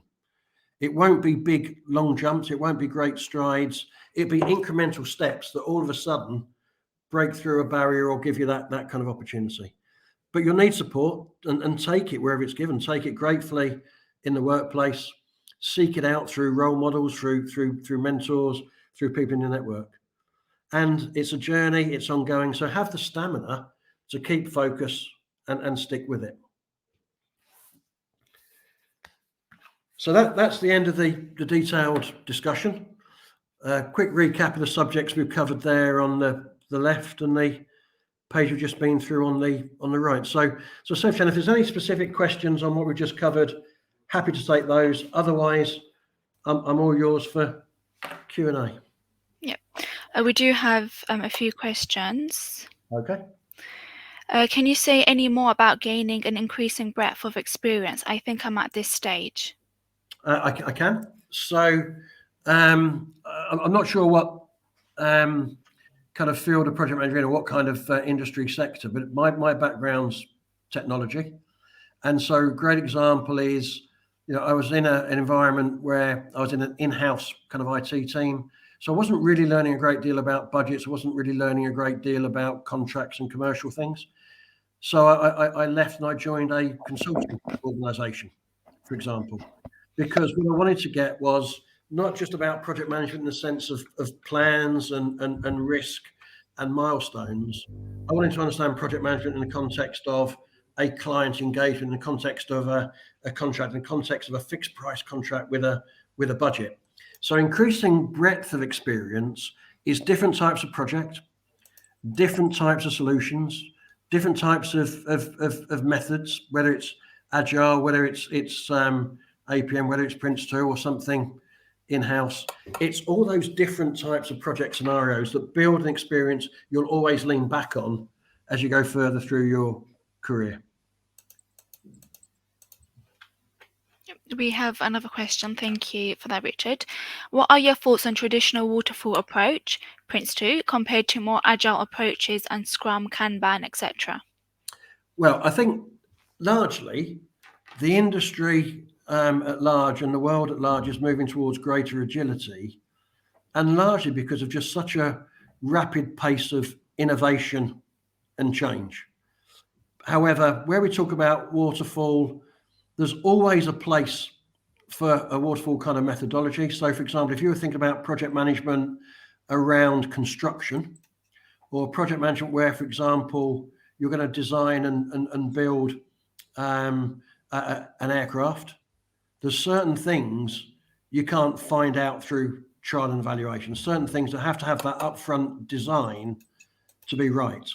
It won't be big, long jumps. It won't be great strides. It'll be incremental steps that all of a sudden break through a barrier or give you that kind of opportunity. But you'll need support and take it wherever it's given. Take it gratefully in the workplace. Seek it out through role models, through mentors, through people in your network. And it's a journey, it's ongoing. So have the stamina to keep focus and stick with it. So that's the end of the detailed discussion. Quick recap of the subjects we've covered there on the left and the page we've just been through on the right. So Sophie, if there's any specific questions on what we've just covered, happy to take those. Otherwise, I'm all yours for Q&A. Yep. We do have a few questions. Okay. Can you say any more about gaining an increasing breadth of experience? I think I'm at this stage. I can. So I'm not sure what kind of field of project manager in or what kind of industry sector, but my background's technology. And so a great example is, I was in an environment where I was in an in-house kind of IT team. So I wasn't really learning a great deal about budgets. I wasn't really learning a great deal about contracts and commercial things. So I left and I joined a consulting organization, for example, because what I wanted to get was not just about project management in the sense of plans and risk and milestones. I wanted to understand project management in the context of a client engagement, in the context of a contract, in the context of a fixed price contract with a budget. So increasing breadth of experience is different types of project, different types of solutions, different types of methods, whether it's Agile, whether it's APM, whether it's Prince2 or something in-house. It's all those different types of project scenarios that build an experience you'll always lean back on as you go further through your career. We have another question. Thank you for that, Richard. What are your thoughts on traditional waterfall approach, Prince 2, compared to more agile approaches and Scrum, Kanban, etc.? Well, I think largely the industry at large and the world at large is moving towards greater agility, and largely because of just such a rapid pace of innovation and change. However, where we talk about waterfall, there's always a place for a waterfall kind of methodology. So, for example, if you were thinking about project management around construction, or project management where, for example, you're going to design and build an aircraft, there's certain things you can't find out through trial and evaluation, certain things that have to have that upfront design to be right.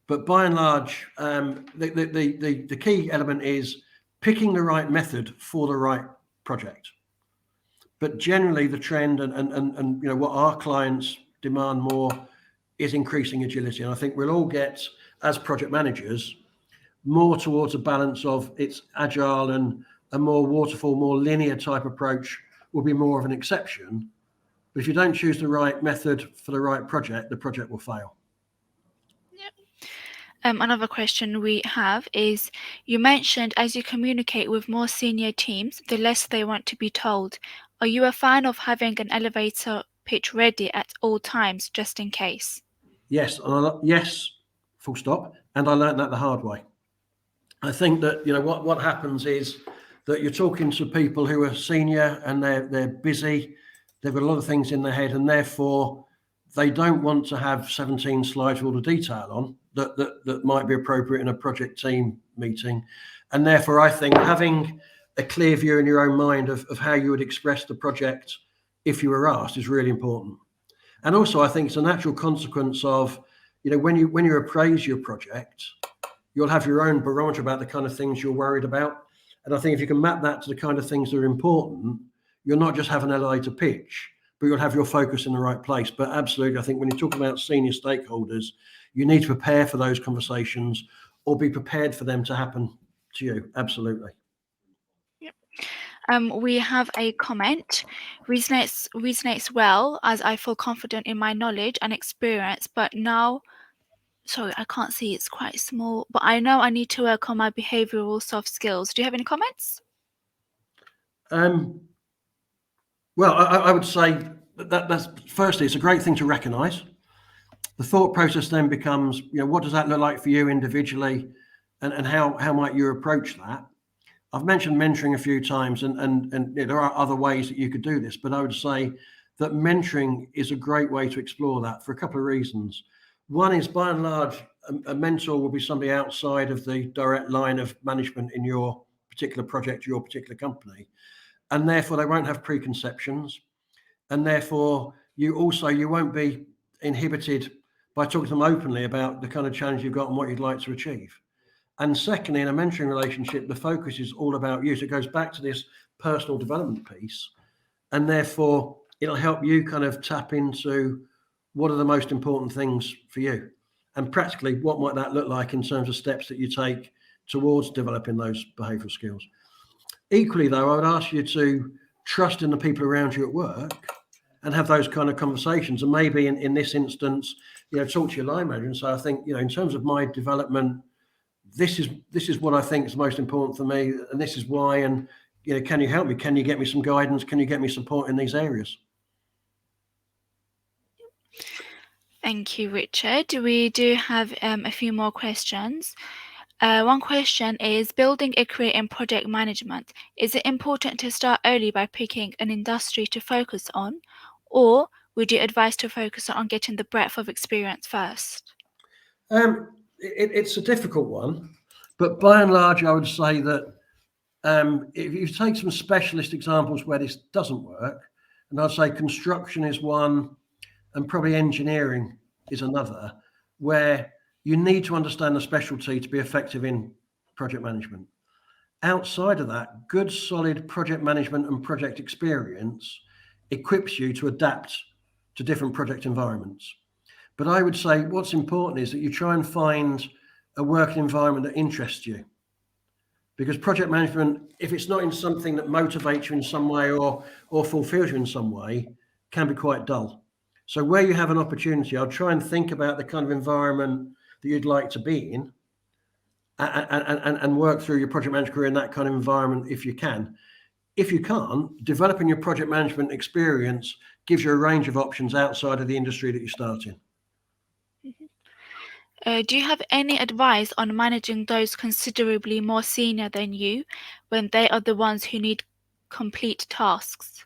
But by and large, the key element is picking the right method for the right project. But generally the trend and what our clients demand more is increasing agility. And I think we'll all get, as project managers, more towards a balance of it's agile, and a more waterfall, more linear type approach will be more of an exception. But if you don't choose the right method for the right project, the project will fail. Another question we have is, you mentioned as you communicate with more senior teams, the less they want to be told. Are you a fan of having an elevator pitch ready at all times, just in case? Yes, yes, full stop. And I learned that the hard way. I think that what happens is that you're talking to people who are senior and they're busy. They've got a lot of things in their head, and therefore they don't want to have 17 slides with all the detail on that might be appropriate in a project team meeting. And therefore, I think having a clear view in your own mind of how you would express the project if you were asked is really important. And also, I think it's a natural consequence of, when you appraise your project, you'll have your own barometer about the kind of things you're worried about. And I think if you can map that to the kind of things that are important, you'll not just have an elevator pitch, but you'll have your focus in the right place. But absolutely, I think when you talk about senior stakeholders, you need to prepare for those conversations or be prepared for them to happen to you. Absolutely. Yep. We have a comment. Resonates well, as I feel confident in my knowledge and experience, but now, sorry, I can't see, it's quite small, but I know I need to work on my behavioural soft skills. Do you have any comments? Well, I would say that's firstly, it's a great thing to recognise. The thought process then becomes, what does that look like for you individually, and how might you approach that? I've mentioned mentoring a few times, and there are other ways that you could do this, but I would say that mentoring is a great way to explore that for a couple of reasons. One is, by and large, a mentor will be somebody outside of the direct line of management in your particular project, your particular company, and therefore they won't have preconceptions, and therefore you won't be inhibited by talking to them openly about the kind of challenge you've got and what you'd like to achieve. And secondly, in a mentoring relationship, the focus is all about you. So it goes back to this personal development piece, and therefore it'll help you kind of tap into what are the most important things for you, and practically what might that look like in terms of steps that you take towards developing those behavioural skills. Equally, though, I would ask you to trust in the people around you at work and have those kind of conversations. And maybe in this instance, talk to your line manager and say, I think, in terms of my development, this is what I think is most important for me, and this is why. And can you help me? Can you get me some guidance? Can you get me support in these areas? Thank you, Richard. We do have a few more questions. One question is, building a career in project management, is it important to start early by picking an industry to focus on, or would you advise to focus on getting the breadth of experience first? It's a difficult one, but by and large, I would say that if you take some specialist examples where this doesn't work, and I'd say construction is one, and probably engineering is another, where you need to understand the specialty to be effective in project management. Outside of that, good, solid project management and project experience equips you to adapt to different project environments. But I would say what's important is that you try and find a working environment that interests you. Because project management, if it's not in something that motivates you in some way or fulfills you in some way, can be quite dull. So where you have an opportunity, I'll try and think about the kind of environment that you'd like to be in and work through your project management career in that kind of environment if you can. If you can't, developing your project management experience gives you a range of options outside of the industry that you start in. Do you have any advice on managing those considerably more senior than you when they are the ones who need complete tasks?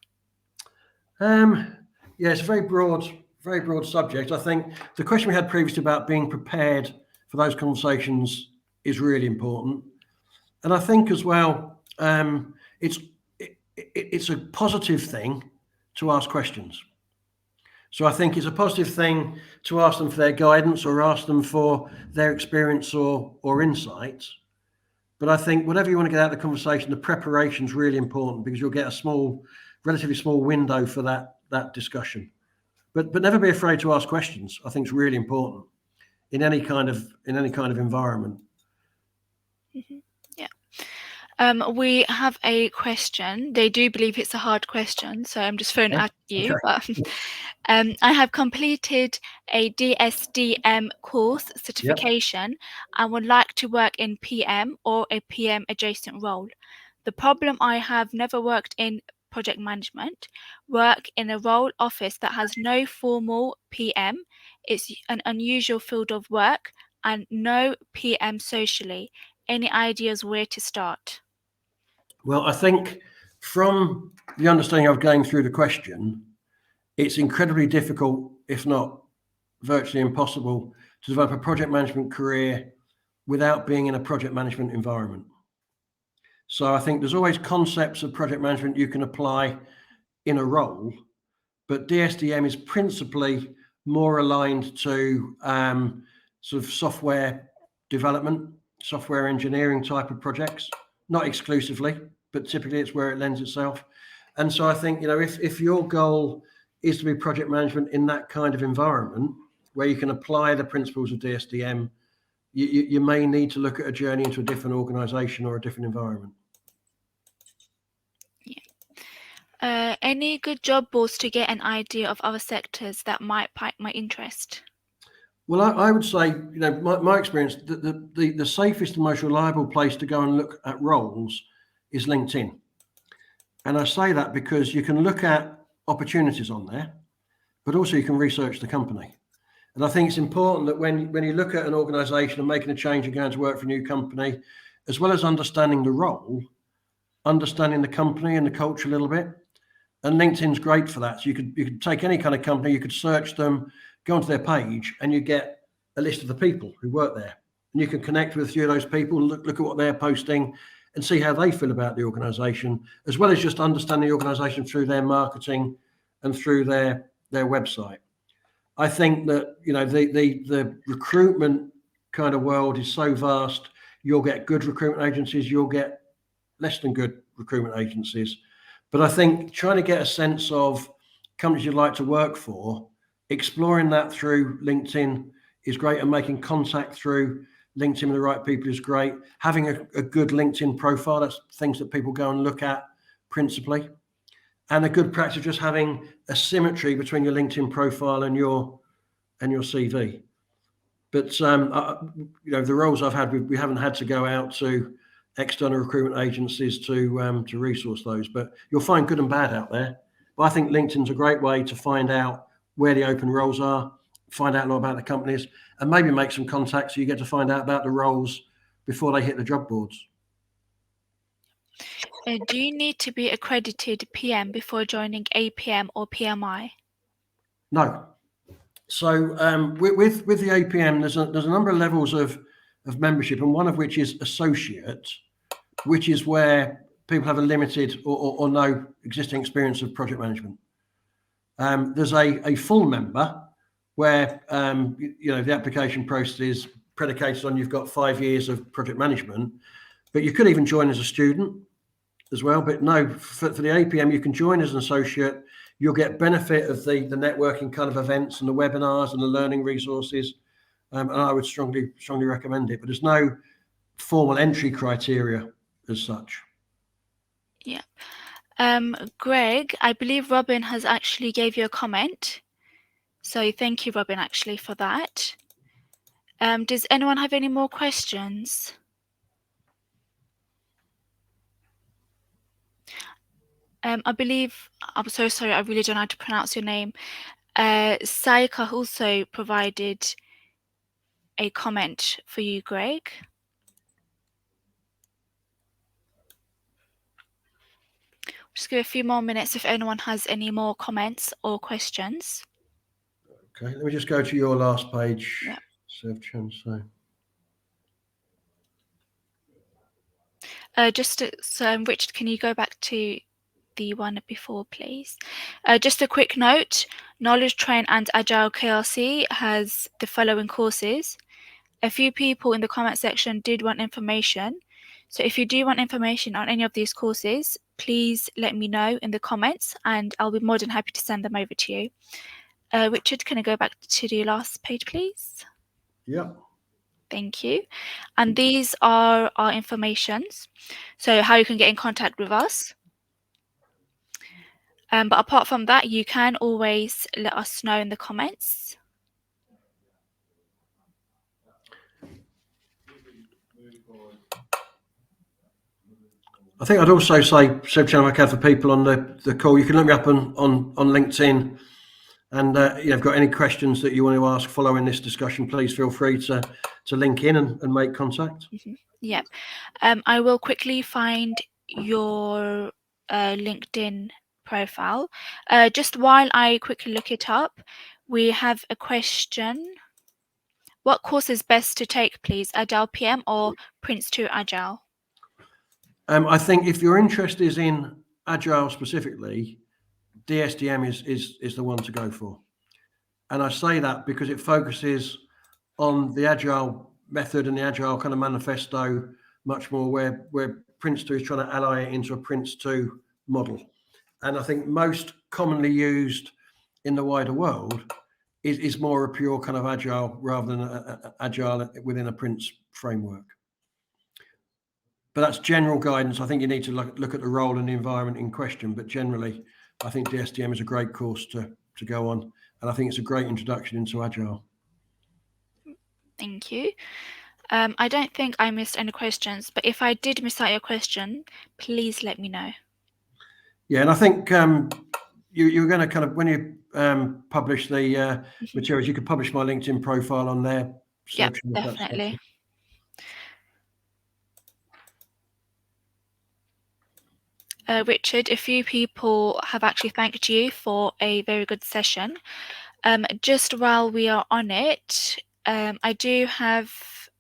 Yeah, it's a very broad subject. I think the question we had previously about being prepared for those conversations is really important. And I think as well, it's a positive thing to ask questions. So I think it's a positive thing to ask them for their guidance or ask them for their experience or insights. But I think whatever you want to get out of the conversation, the preparation is really important because you'll get a relatively small window for that discussion. But never be afraid to ask questions. I think it's really important in any kind of environment. Mm-hmm. Yeah. We have a question. They do believe it's a hard question, so I'm just throwing it at you. Okay. But I have completed a DSDM course certification and would like to work in PM or a PM adjacent role. The problem I have never worked in project management, work in a role office that has no formal PM. It's an unusual field of work and no PM socially. Any ideas where to start? Well, I think from the understanding of going through the question, it's incredibly difficult, if not virtually impossible, to develop a project management career without being in a project management environment. So I think there's always concepts of project management you can apply in a role, but DSDM is principally more aligned to sort of software development, software engineering type of projects, not exclusively, but typically it's where it lends itself. And so I think, if your goal is to be project management in that kind of environment where you can apply the principles of DSDM, you may need to look at a journey into a different organization or a different environment. Yeah. Any good job boards to get an idea of other sectors that might pique my interest? Well, I would say, my experience, the safest and most reliable place to go and look at roles is LinkedIn. And I say that because you can look at opportunities on there, but also you can research the company. And I think it's important that when you look at an organization and making a change and going to work for a new company, as well as understanding the role, understanding the company and the culture a little bit. And LinkedIn's great for that. So you could take any kind of company, you could search them, go onto their page, and you get a list of the people who work there. And you can connect with a few of those people, look at what they're posting and see how they feel about the organization, as well as just understanding the organization through their marketing and through their website. I think that, the recruitment kind of world is so vast. You'll get good recruitment agencies, you'll get less than good recruitment agencies. But I think trying to get a sense of companies you'd like to work for, exploring that through LinkedIn is great, and making contact through LinkedIn with the right people is great. Having a good LinkedIn profile, that's things that people go and look at principally. And a good practice, just having a symmetry between your LinkedIn profile and your CV. But the roles I've had, we haven't had to go out to external recruitment agencies to resource those. But you'll find good and bad out there. But I think LinkedIn's a great way to find out where the open roles are, find out a lot about the companies, and maybe make some contacts so you get to find out about the roles before they hit the job boards. Do you need to be accredited PM before joining APM or PMI? No. So with the APM, there's a number of levels of membership, and one of which is associate, which is where people have a limited or no existing experience of project management. There's a full member where the application process is predicated on you've got 5 years of project management, but you could even join as a student as well. But no, for the APM, you can join as an associate. You'll get benefit of the networking kind of events and the webinars and the learning resources. And I would strongly recommend it. But there's no formal entry criteria as such. Yeah. Greg, I believe Robin has actually gave you a comment. So thank you, Robin, actually, for that. Does anyone have any more questions? I believe, I'm so sorry, I really don't know how to pronounce your name. Saika also provided a comment for you, Greg. Just give a few more minutes if anyone has any more comments or questions. Okay, let me just go to your last page. Yeah. So Richard, can you go back to the one before, please? Just a quick note, Knowledge Train and Agile KLC has the following courses. A few people in the comment section did want information. So if you do want information on any of these courses, please let me know in the comments and I'll be more than happy to send them over to you. Richard, can I go back to the last page, please? Yeah. Thank you. And these are our informations. So how you can get in contact with us. But apart from that, you can always let us know in the comments. I think I'd also say, Sebchan, for people on the call, you can look me up on LinkedIn, and you've got any questions that you want to ask following this discussion, please feel free to link in and make contact. Yeah. I will quickly find your LinkedIn profile. Just while I quickly look it up, we have a question. What course is best to take, please? Agile PM or Prince 2 Agile? I think if your interest is in Agile specifically, DSDM is the one to go for. And I say that because it focuses on the Agile method and the Agile kind of manifesto much more, where Prince 2 is trying to ally it into a Prince 2 model. And I think most commonly used in the wider world is more a pure kind of Agile rather than Agile within a Prince framework. But that's general guidance. I think you need to look at the role and the environment in question. But generally, I think DSDM is a great course to go on. And I think it's a great introduction into Agile. Thank you. I don't think I missed any questions, but if I did miss out your question, please let me know. Yeah, and I think you're going to kind of, when you publish the materials, you could publish my LinkedIn profile on there. Yeah, definitely. Richard, a few people have actually thanked you for a very good session. Just while we are on it, I do have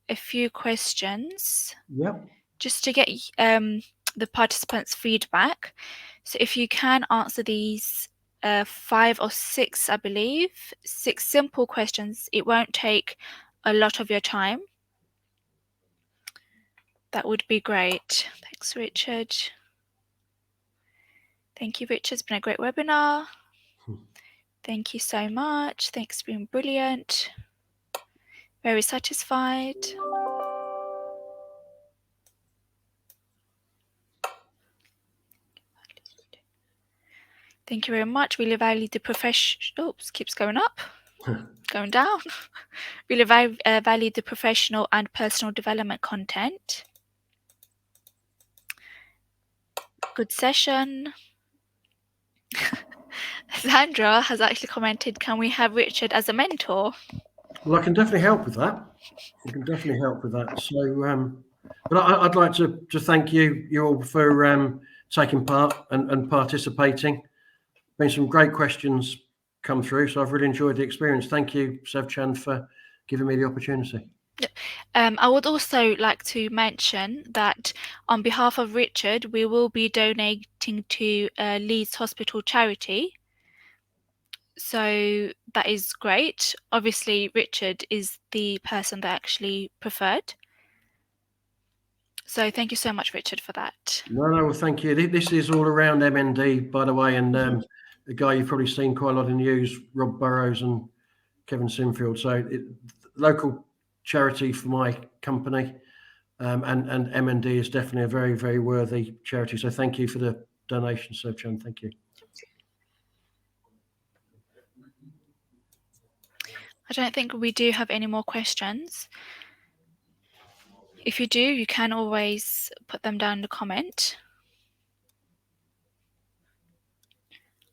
a few questions. Yep. Just to get the participants' feedback. So if you can answer these 5 or 6, I believe, 6 simple questions, it won't take a lot of your time. That would be great. Thanks, Richard. Thank you, Richard. It's been a great webinar. Thank you so much. Thanks for being brilliant. Very satisfied. Thank you very much. Really value the oops, keeps going up, going down. Really value the professional and personal development content. Good session. Sandra has actually commented, can we have Richard as a mentor? Well, I can definitely help with that. So, but I'd like to thank you all for taking part and participating. Been some great questions come through, so I've really enjoyed the experience. Thank you, Sevchan, for giving me the opportunity. I would also like to mention that on behalf of Richard, we will be donating to Leeds Hospital charity. So that is great. Obviously, Richard is the person that actually preferred. So thank you so much, Richard, for that. No, well, thank you. This is all around MND, by the way, and a guy you've probably seen quite a lot in the news, Rob Burrows and Kevin Sinfield. So local charity for my company, and M&D is definitely a very, very worthy charity. So thank you for the donation, Sochan. Thank you. I don't think we do have any more questions. If you do, you can always put them down in the comment.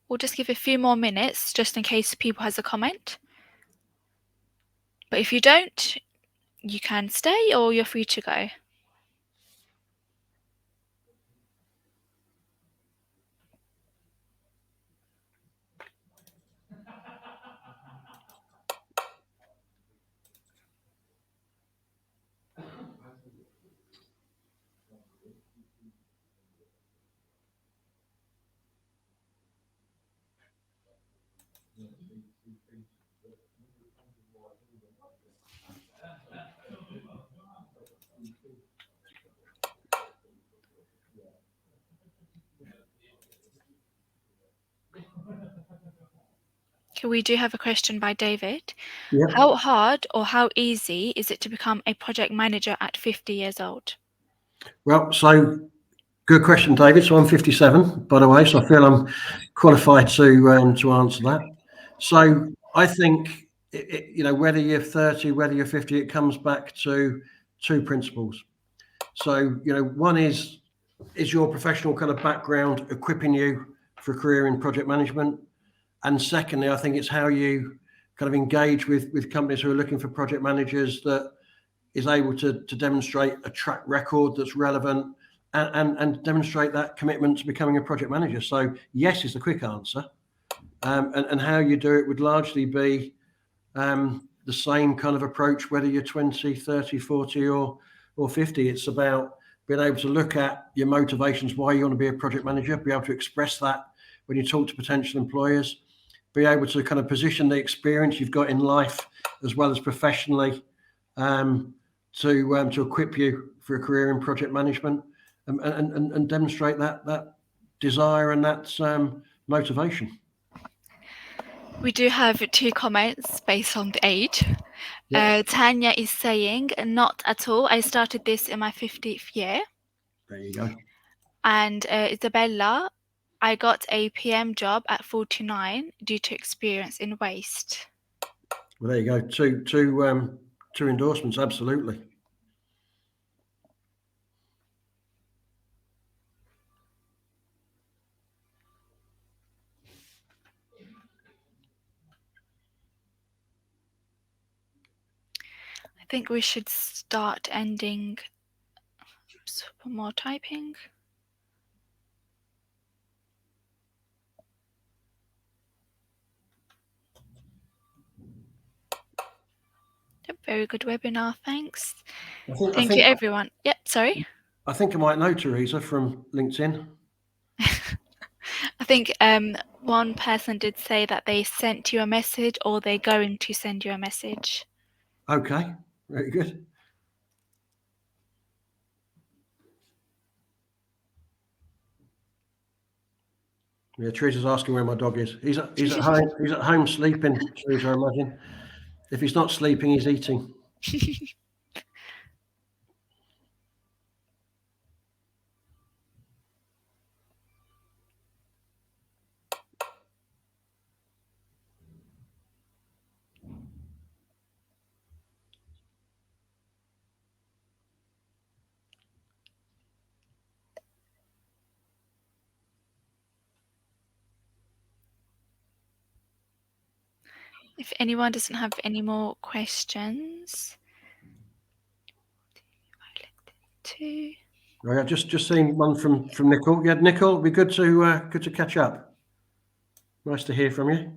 We'll just give a few more minutes just in case people has a comment. But if you don't, you can stay or you're free to go. Okay, we do have a question by David. Yeah. How hard or how easy is it to become a project manager at 50 years old? Well, so good question, David. So I'm 57, by the way, so I feel I'm qualified to answer that. So I think whether you're 30, whether you're 50, it comes back to two principles. So one is your professional kind of background equipping you for a career in project management, and secondly, I think it's how you kind of engage with companies who are looking for project managers that is able to demonstrate a track record that's relevant and demonstrate that commitment to becoming a project manager. So yes is the quick answer. And how you do it would largely be the same kind of approach, whether you're 20, 30, 40 or 50. It's about being able to look at your motivations, why you want to be a project manager, be able to express that when you talk to potential employers, be able to kind of position the experience you've got in life as well as professionally to equip you for a career in project management, and demonstrate that desire and that motivation. We do have 2 comments based on the age. Yeah. Tanya is saying, not at all. I started this in my 50th year. There you go. And Isabella, I got a PM job at 49 due to experience in waste. Well, there you go. Two endorsements, absolutely. I think we should start ending. Oops, more typing. Yep, very good webinar, thanks. Thank you, everyone. Yep, sorry. I think I might know Teresa from LinkedIn. I think one person did say that they sent you a message or they're going to send you a message. Okay, very good. Yeah, Teresa's asking where my dog is. He's at home. He's at home sleeping, Teresa, I imagine. If he's not sleeping, he's eating. If anyone doesn't have any more questions, Right, I've just seen one from Nicole. Yeah, Nicole, it'd be good to catch up. Nice to hear from you.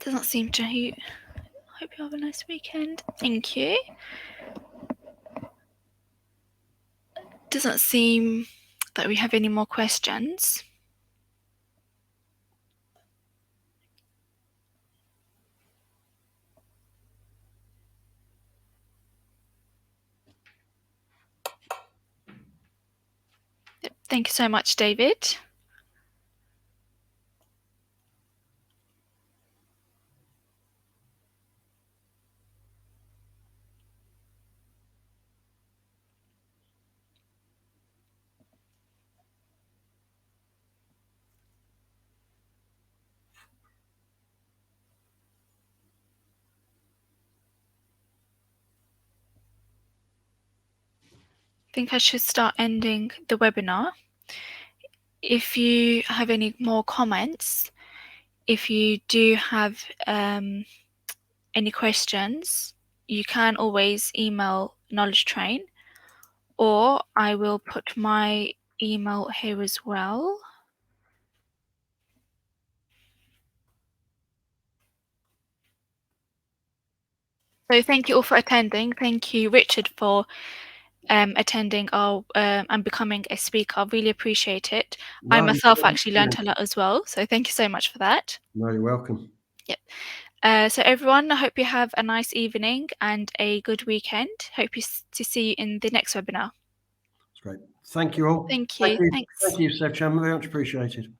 Doesn't seem to. Hope you have a nice weekend. Thank you. Doesn't seem that we have any more questions. Thank you so much, David. I think I should start ending the webinar. If you have any more comments, if you do have any questions, you can always email Knowledge Train, or I will put my email here as well. So thank you all for attending. Thank you, Richard, for attending our and becoming a speaker. I really appreciate it. I myself actually learned a lot as well. So thank you so much for that. No, you're welcome. Yep. So everyone, I hope you have a nice evening and a good weekend. Hope to see you in the next webinar. That's great. Thank you all. Thank you. Thanks. Thank you, Seb Chan. Very much appreciated.